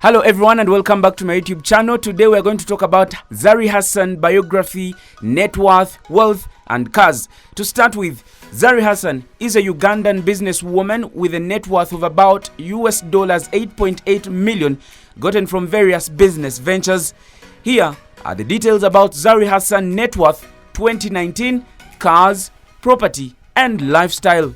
Hello everyone and welcome back to my YouTube channel. Today we are going to talk about Zari Hassan biography, net worth, wealth and cars. To start with, Zari Hassan is a Ugandan businesswoman with a net worth of about US dollars 8.8 million gotten from various business ventures. Here are the details about Zari Hassan net worth 2019, cars, property and lifestyle.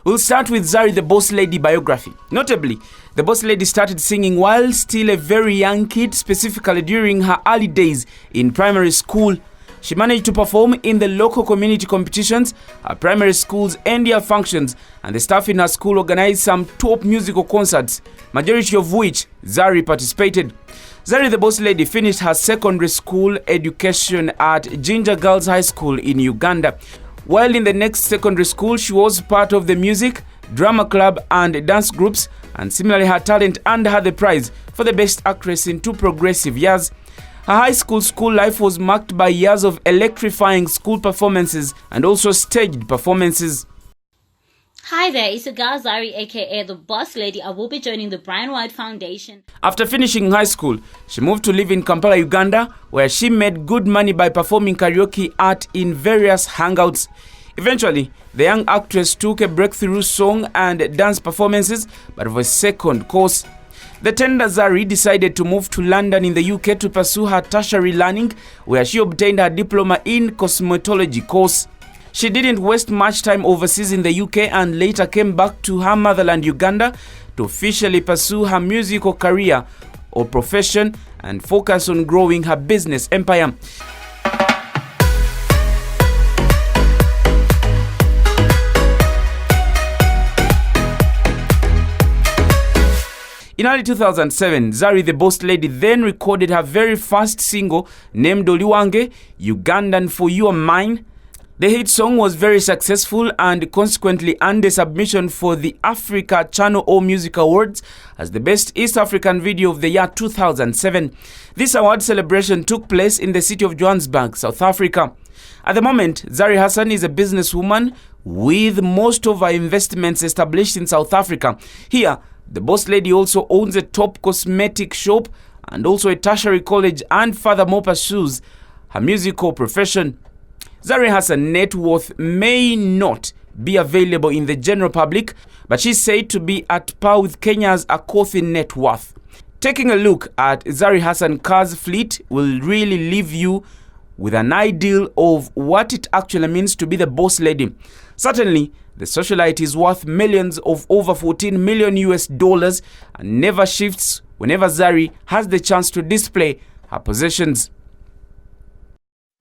We'll start with Zarithebosslady biography. Notably, the boss lady started singing while still a very young kid, specifically during her early days in primary school. She managed to perform in the local community competitions, her primary school's end-year functions, and the staff in her school organized some top musical concerts, majority of which Zari participated. Zari the boss lady finished her secondary school education at Ginger Girls High School in Uganda. While in the next secondary school, she was part of the music, drama club and dance groups, and similarly her talent earned her the prize for the best actress in 2 progressive years. Her high school life was marked by years of electrifying school performances and also staged performances. Hi there, it's your girl Zari aka the Boss Lady. I will be joining the Brian White Foundation. After finishing high school, she moved to live in Kampala, Uganda, where she made good money by performing karaoke art in various hangouts. Eventually, the young actress took a breakthrough song and dance performances, but of a second course. The tender Zari decided to move to London in the UK to pursue her tertiary learning, where she obtained her diploma in cosmetology course. She didn't waste much time overseas in the UK and later came back to her motherland Uganda to officially pursue her musical career or profession and focus on growing her business empire. In early 2007, Zari the Boss Lady then recorded her very first single named Oliwange, Ugandan for You Are Mine. The hit song was very successful and consequently earned a submission for the Africa Channel O Music Awards as the Best East African Video of the year 2007. This award celebration took place in the city of Johannesburg, South Africa. At the moment, Zari Hassan is a businesswoman with most of her investments established in South Africa. Here, the boss lady also owns a top cosmetic shop and also a tertiary college and furthermore pursues her musical profession. Zari Hassan net worth may not be available in the general public, but she's said to be at par with Kenya's Akothee net worth. Taking a look at Zari Hassan car's fleet will really leave you with an idea of what it actually means to be the boss lady. Certainly, the socialite is worth millions of over 14 million US dollars and never shifts whenever Zari has the chance to display her possessions.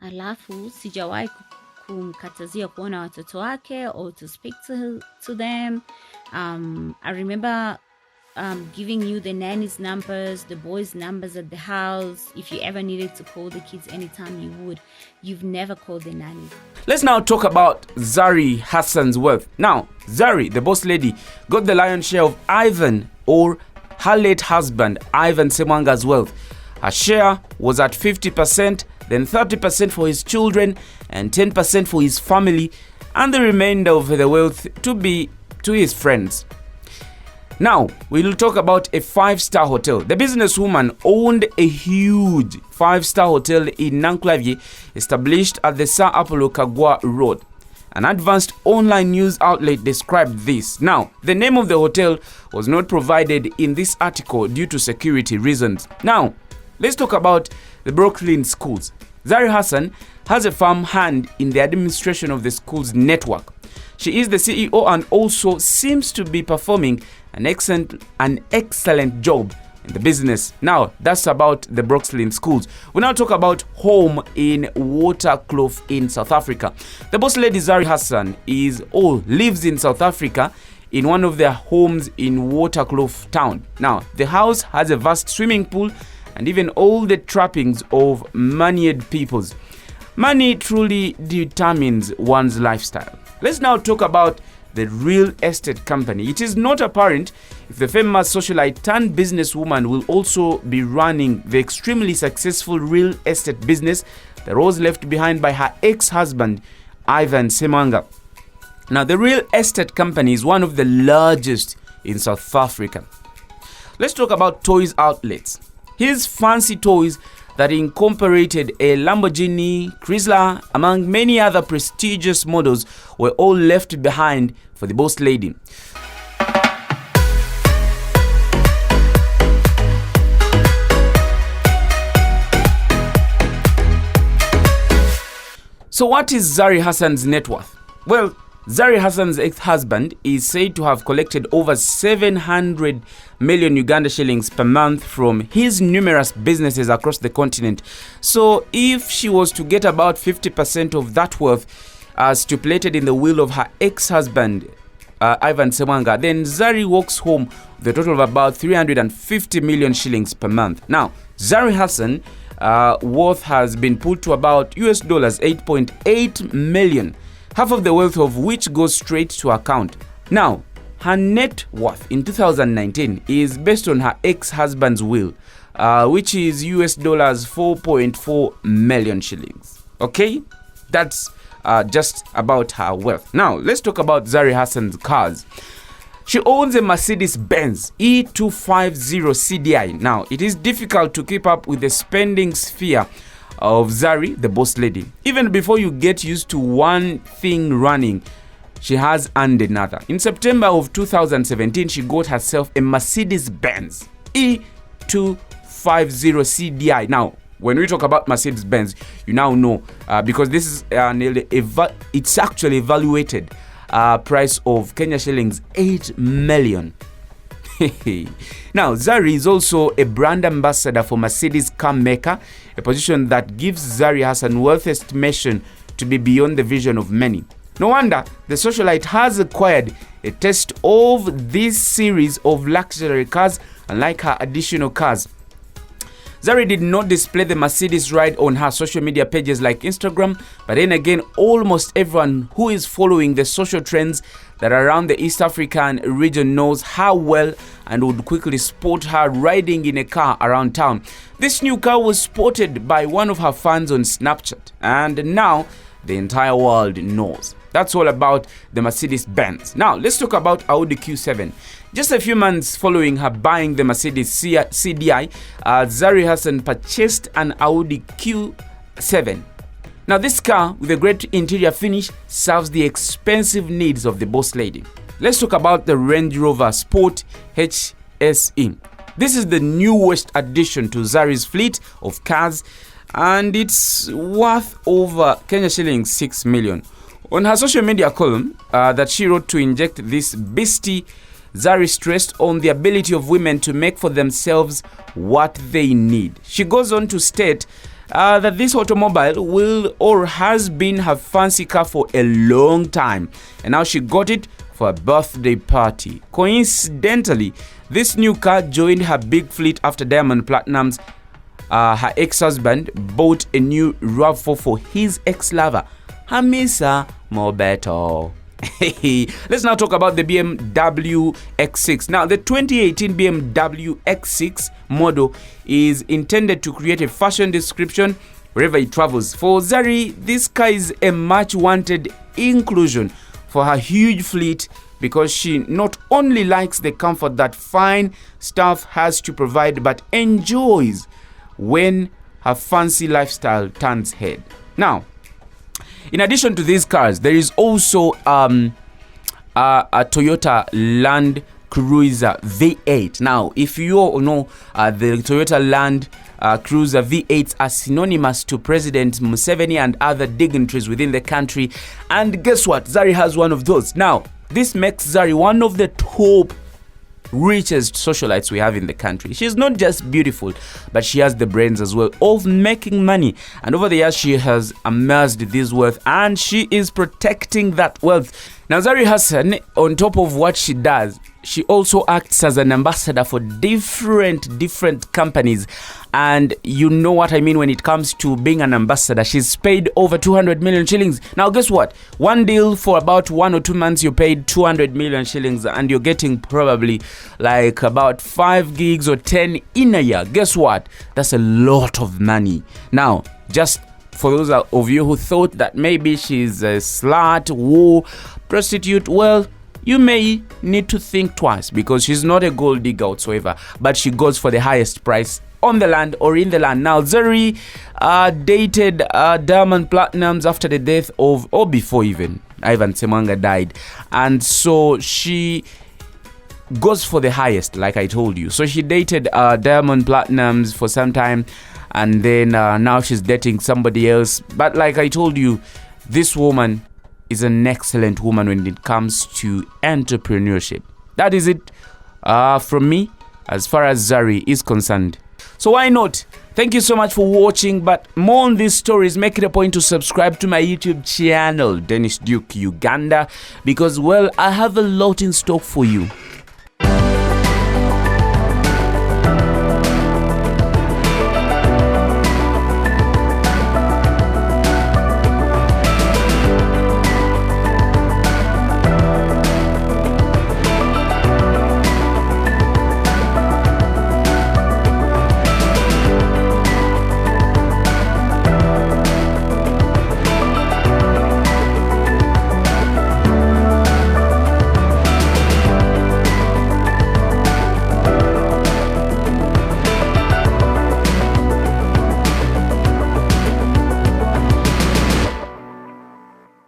Alafu sijawahi kumkatazia kuona watoto wake or to speak to them. I remember giving you the nanny's numbers, the boys' numbers at the house. If you ever needed to call the kids anytime, you would. You've never called the nannies. Let's now talk about Zari Hassan's wealth. Now, Zari, the boss lady, got the lion's share of Ivan or her late husband, Ivan Semwanga's wealth. Her share was at 50%, then 30% for his children and 10% for his family, and the remainder of the wealth to be to his friends. Now, we will talk about a 5-star hotel. The businesswoman owned a huge 5-star hotel in Nanklavye, established at the Sir Apollo Kagwa Road. An advanced online news outlet described this. Now, the name of the hotel was not provided in this article due to security reasons. Now, let's talk about the Brooklyn schools. Zari Hassan has a firm hand in the administration of the school's network. She is the CEO and also seems to be performing an excellent job in the business. Now, that's about the Brooklyn schools. We now talk about home in Waterkloof in South Africa. The boss lady Zari Hassan lives in South Africa in one of their homes in Waterkloof town. Now, the house has a vast swimming pool and even all the trappings of moneyed peoples. Money truly determines one's lifestyle. Let's now talk about the real estate company. It is not apparent if the famous socialite turned businesswoman will also be running the extremely successful real estate business that was left behind by her ex-husband, Ivan Semanga. Now, the real estate company is one of the largest in South Africa. Let's talk about toys outlets. His fancy toys that incorporated a Lamborghini, Chrysler, among many other prestigious models were all left behind for the boss lady. So what is Zari Hassan's net worth? Well, Zari Hassan's ex-husband is said to have collected over 700 million Uganda shillings per month from his numerous businesses across the continent. So if she was to get about 50% of that worth as stipulated in the will of her ex-husband, Ivan Semanga, then Zari walks home with a total of about 350 million shillings per month. Now, Zari Hassan worth has been pulled to about US dollars 8.8 million. Half of the wealth of which goes straight to her account. Now, her net worth in 2019 is based on her ex-husband's will, which is US dollars 4.4 million shillings. Okay, that's just about her wealth. Now, let's talk about Zari Hassan's cars. She owns a Mercedes Benz E250 CDI. Now, it is difficult to keep up with the spending sphere of Zari, the boss lady. Even before you get used to one thing running, she has earned another. In September of 2017, she got herself a Mercedes Benz E250 CDI. Now, when we talk about Mercedes Benz, you now know because this is it's actually evaluated price of Kenya shillings 8 million. Now, Zari is also a brand ambassador for Mercedes car maker, a position that gives Zari Hassan wealth estimation to be beyond the vision of many. No wonder the socialite has acquired a taste of this series of luxury cars, unlike her additional cars. Zari did not display the Mercedes ride on her social media pages like Instagram, but then again, almost everyone who is following the social trends that are around the East African region knows her well and would quickly spot her riding in a car around town. This new car was spotted by one of her fans on Snapchat, and now the entire world knows. That's all about the Mercedes Benz. Now, let's talk about Audi Q7. Just a few months following her buying the Mercedes CDI, Zari Hassan purchased an Audi Q7. Now, this car with a great interior finish serves the expensive needs of the boss lady. Let's talk about the Range Rover Sport HSE. This is the newest addition to Zari's fleet of cars, and it's worth over Kenya shillings 6 million. On her social media column that she wrote to inject this beastie, Zari stressed on the ability of women to make for themselves what they need. She goes on to state that this automobile will or has been her fancy car for a long time, and now she got it for a birthday party. Coincidentally, this new car joined her big fleet after Diamond Platinum's her ex-husband bought a new RAV4 for his ex-lover, Hamisa Mobeto. Let's now talk about the Bmw X6. Now, the 2018 Bmw X6 model is intended to create a fashion description wherever it travels. For Zari, this car is a much wanted inclusion for her huge fleet because she not only likes the comfort that fine stuff has to provide, but enjoys when her fancy lifestyle turns head. Now, in addition to these cars, there is also a Toyota Land Cruiser V8. Now, if you all know, the Toyota Land Cruiser V8s are synonymous to President Museveni and other dignitaries within the country. And guess what? Zari has one of those. Now, this makes Zari one of the top richest socialites we have in the country. She's not just beautiful, but she has the brains as well of making money, and over the years she has amassed this wealth and she is protecting that wealth. Now, Zari Hassan, on top of what she does, she also acts as an ambassador for different companies. And you know what I mean when it comes to being an ambassador. She's paid over 200 million shillings. Now, guess what? One deal for about 1 or 2 months, you paid 200 million shillings, and you're getting probably like about 5 gigs or 10 in a year. Guess what? That's a lot of money. Now, just for those of you who thought that maybe she's a slut, whore, prostitute, well, you may need to think twice, because she's not a gold digger whatsoever, but she goes for the highest price on the land or in the land. Now, Zari dated Diamond Platinums after the death of, or before even, Ivan Semwanga died. And so she goes for the highest, like I told you. So she dated Diamond Platinums for some time, and then now she's dating somebody else. But like I told you, this woman is an excellent woman when it comes to entrepreneurship. That is it from me as far as Zari is concerned. So why not? Thank you so much for watching. But more on these stories, make it a point to subscribe to my YouTube channel, Dennis Duke Uganda, because, well, I have a lot in stock for you.